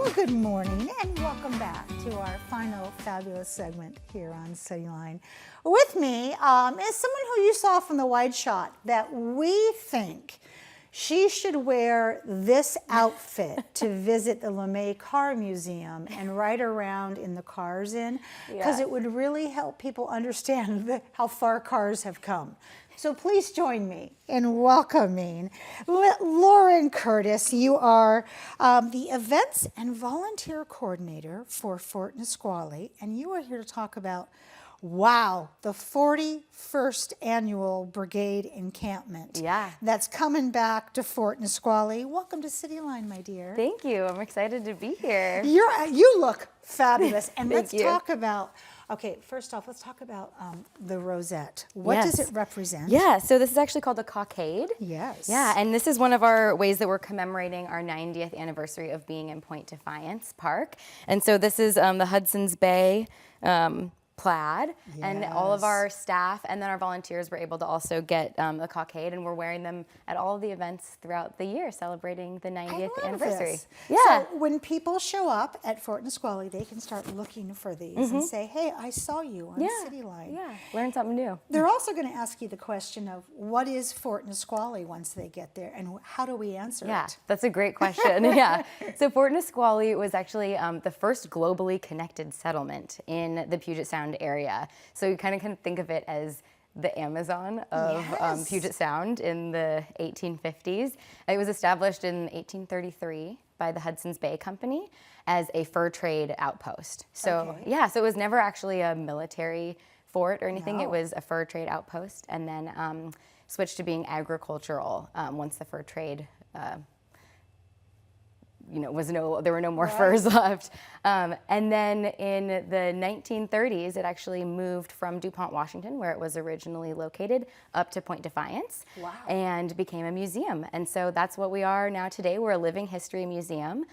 Well, good morning and welcome back to our final fabulous segment here on Cityline. With me is someone who you saw from the wide shot that we think she should wear this outfit to visit the LeMay Car Museum and ride around in the cars because it would really help people understand how far cars have come. So please join me in welcoming Lauren Curtis. You are the Events and Volunteer Coordinator for Fort Nisqually, and you are here to talk about, wow, the 41st Annual Brigade Encampment. Yeah. That's coming back to Fort Nisqually. Welcome to Cityline, my dear. Thank you. I'm excited to be here. You look fabulous. And let's Thank you. talk about, okay, first off, let's talk about the rosette. What does it represent? Yeah, so this is actually called the cockade. Yes. Yeah, and this is one of our ways that we're commemorating our 90th anniversary of being in Point Defiance Park. And so this is the Hudson's Bay plaid, and all of our staff and then our volunteers were able to also get the cockade, and we're wearing them at all of the events throughout the year celebrating the 90th anniversary. This. Yeah. So when people show up at Fort Nisqually, they can start looking for these and say, hey, I saw you on Cityline. Yeah, learn something new. They're also going to ask you the question of what is Fort Nisqually once they get there, and how do we answer Yeah, it? that's a great question. Yeah. So Fort Nisqually was actually the first globally connected settlement in the Puget Sound area. So you kind of can think of it as the Amazon of Puget Sound in the 1850s. It was established in 1833 by the Hudson's Bay Company as a fur trade outpost. So so it was never actually a military fort or anything. It was a fur trade outpost, and then switched to being agricultural once the fur trade there were no more furs left. And then in the 1930s, it actually moved from DuPont, Washington, where it was originally located, up to Point Defiance and became a museum. And so that's what we are now today. We're a living history museum.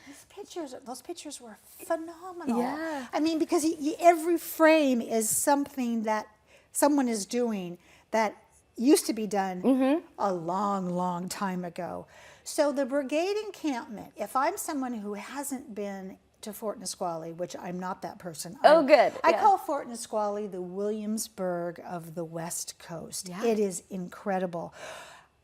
Those pictures were phenomenal. Yeah. I mean, because every frame is something that someone is doing that used to be done a long, long time ago. So the Brigade Encampment, if I'm someone who hasn't been to Fort Nisqually, which I'm not that person. Good. I call Fort Nisqually the Williamsburg of the West Coast. Yeah. It is incredible.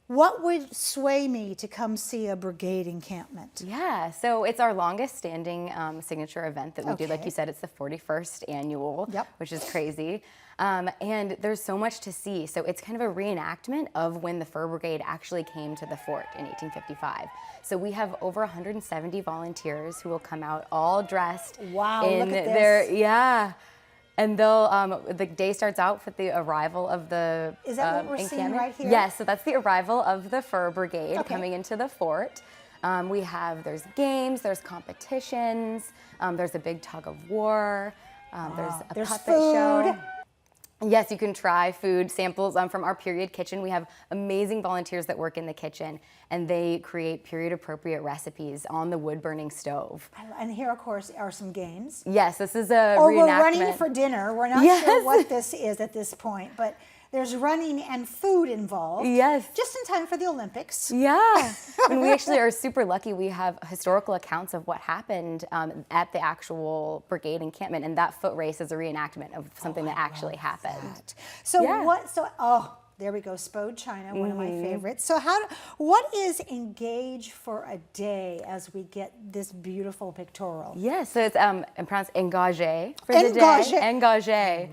What would sway me to come see a Brigade Encampment? Yeah, so it's our longest standing signature event that we do. Like you said, it's the 41st annual, which is crazy. And there's so much to see. So it's kind of a reenactment of when the Fur Brigade actually came to the fort in 1855. So we have over 170 volunteers who will come out all dressed in look at their, and they'll, the day starts out with the arrival of the Is that what we're seeing right here? Yes, so that's the arrival of the Fur Brigade coming into the fort. There's games, there's competitions, there's a big tug of war, there's puppet show. Yes, you can try food samples from our period kitchen. We have amazing volunteers that work in the kitchen, and they create period-appropriate recipes on the wood-burning stove. And here, of course, are some games. Yes, this is a Or reenactment. we're running for dinner. We're not sure what this is at this point, but there's running and food involved. Yes. Just in time for the Olympics. Yeah. And we actually are super lucky. We have historical accounts of what happened at the actual Brigade Encampment, and that foot race is a reenactment of something that actually happened. So there we go, Spode China, one of my favorites. So what is Engage for a day as we get this beautiful pictorial? Yes, so it's pronounced Engagé for the day. Engagé.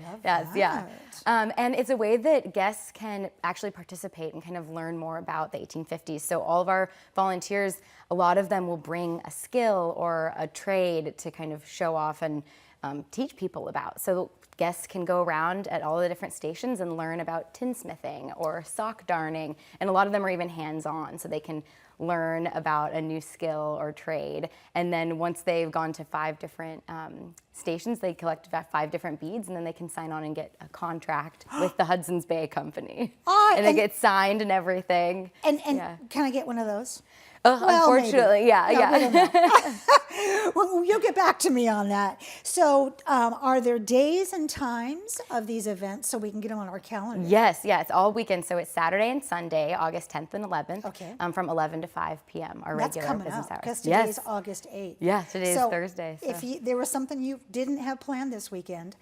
Yes, and it's a way that guests can actually participate and kind of learn more about the 1850s. So all of our volunteers, a lot of them will bring a skill or a trade to kind of show off and teach people about. So guests can go around at all the different stations and learn about tinsmithing or sock darning, and a lot of them are even hands-on, so they can learn about a new skill or trade. And then once they've gone to 5 different stations, they collect 5 different beads, and then they can sign on and get a contract with the Hudson's Bay Company. And they get signed and everything. And can I get one of those? Unfortunately, maybe. yeah. We don't know. Well, you'll get back to me on that. So are there days and times of these events so we can get them on our calendar? Yes, it's all weekend. So it's Saturday and Sunday, August 10th and 11th, Okay. From 11 to 5 p.m. Our That's regular coming business up hours. because today is August 8th. Yeah, today is Thursday. So. If there was something you didn't have planned this weekend,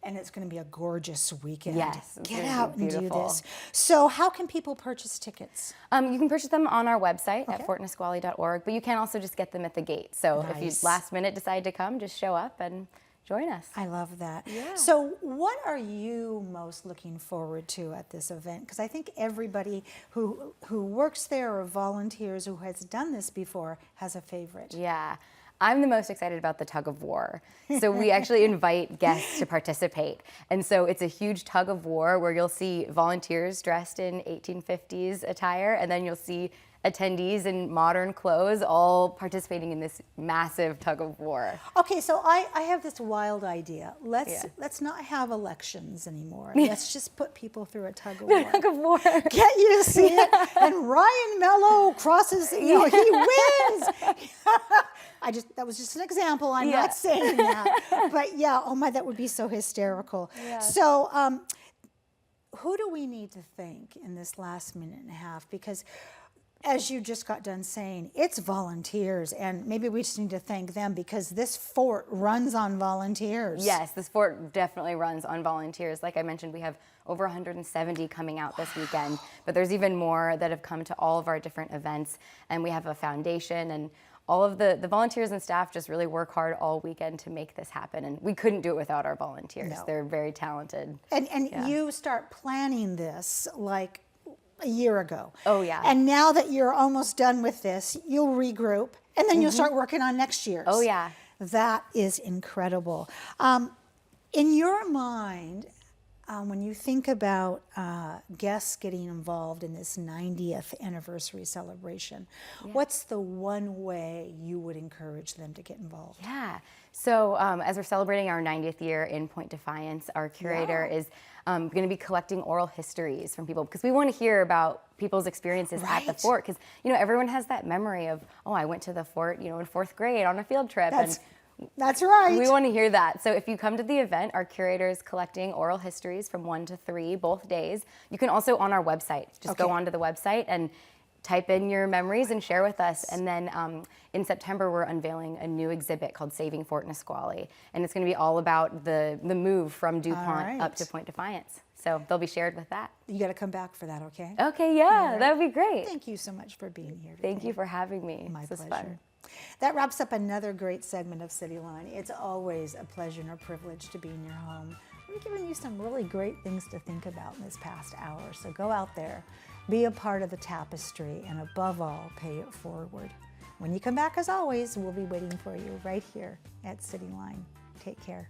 and it's going to be a gorgeous weekend. Yes, get out and do beautiful. this. So how can people purchase tickets? You can purchase them on our website at fortnisqually.org, but you can also just get them at the gate. So if you last minute decide to come, just show up and join us. I love that. Yeah. So what are you most looking forward to at this event? Because I think everybody who works there or volunteers who has done this before has a favorite. Yeah. I'm the most excited about the tug of war. So we actually invite guests to participate. And so it's a huge tug of war where you'll see volunteers dressed in 1850s attire, and then you'll see attendees in modern clothes all participating in this massive tug of war. Okay, so I have this wild idea. Let's not have elections anymore. Let's just put people through a tug of war. Tug of war. Get you to see it. And Ryan Mello crosses, he wins. That was just an example. I'm not saying that. But yeah, oh my, that would be so hysterical. Yeah. So who do we need to thank in this last minute and a half? Because as you just got done saying, it's volunteers, and maybe we just need to thank them because this fort runs on volunteers. Yes, this fort definitely runs on volunteers. Like I mentioned, we have over 170 coming out this weekend, but there's even more that have come to all of our different events, and we have a foundation, and all of the volunteers and staff just really work hard all weekend to make this happen, and we couldn't do it without our volunteers. No. They're very talented. And you start planning this like a year ago. Oh, yeah. And now that you're almost done with this, you'll regroup, and then you'll start working on next year's. Oh, yeah. That is incredible. In your mind, when you think about guests getting involved in this 90th anniversary celebration, what's the one way you would encourage them to get involved? Yeah. So as we're celebrating our 90th year in Point Defiance, our curator is going to be collecting oral histories from people because we want to hear about people's experiences at the fort. Because everyone has that memory of, oh, I went to the fort, in 4th grade on a field trip. That's right. We want to hear that. So if you come to the event, our curator is collecting oral histories from 1 to 3 both days. You can also on our website, just go onto the website and type in your memories and share with us. And then in September, we're unveiling a new exhibit called Saving Fort Nisqually. And it's going to be all about the move from DuPont up to Point Defiance. So they'll be shared with that. You got to come back for that, okay? Okay, yeah, that would be great. Thank you so much for being here today. Thank you for having me. My this was pleasure. fun. That wraps up another great segment of Cityline. It's always a pleasure and a privilege to be in your home. We've given you some really great things to think about in this past hour. So go out there, be a part of the tapestry, and above all, pay it forward. When you come back, as always, we'll be waiting for you right here at Cityline. Take care.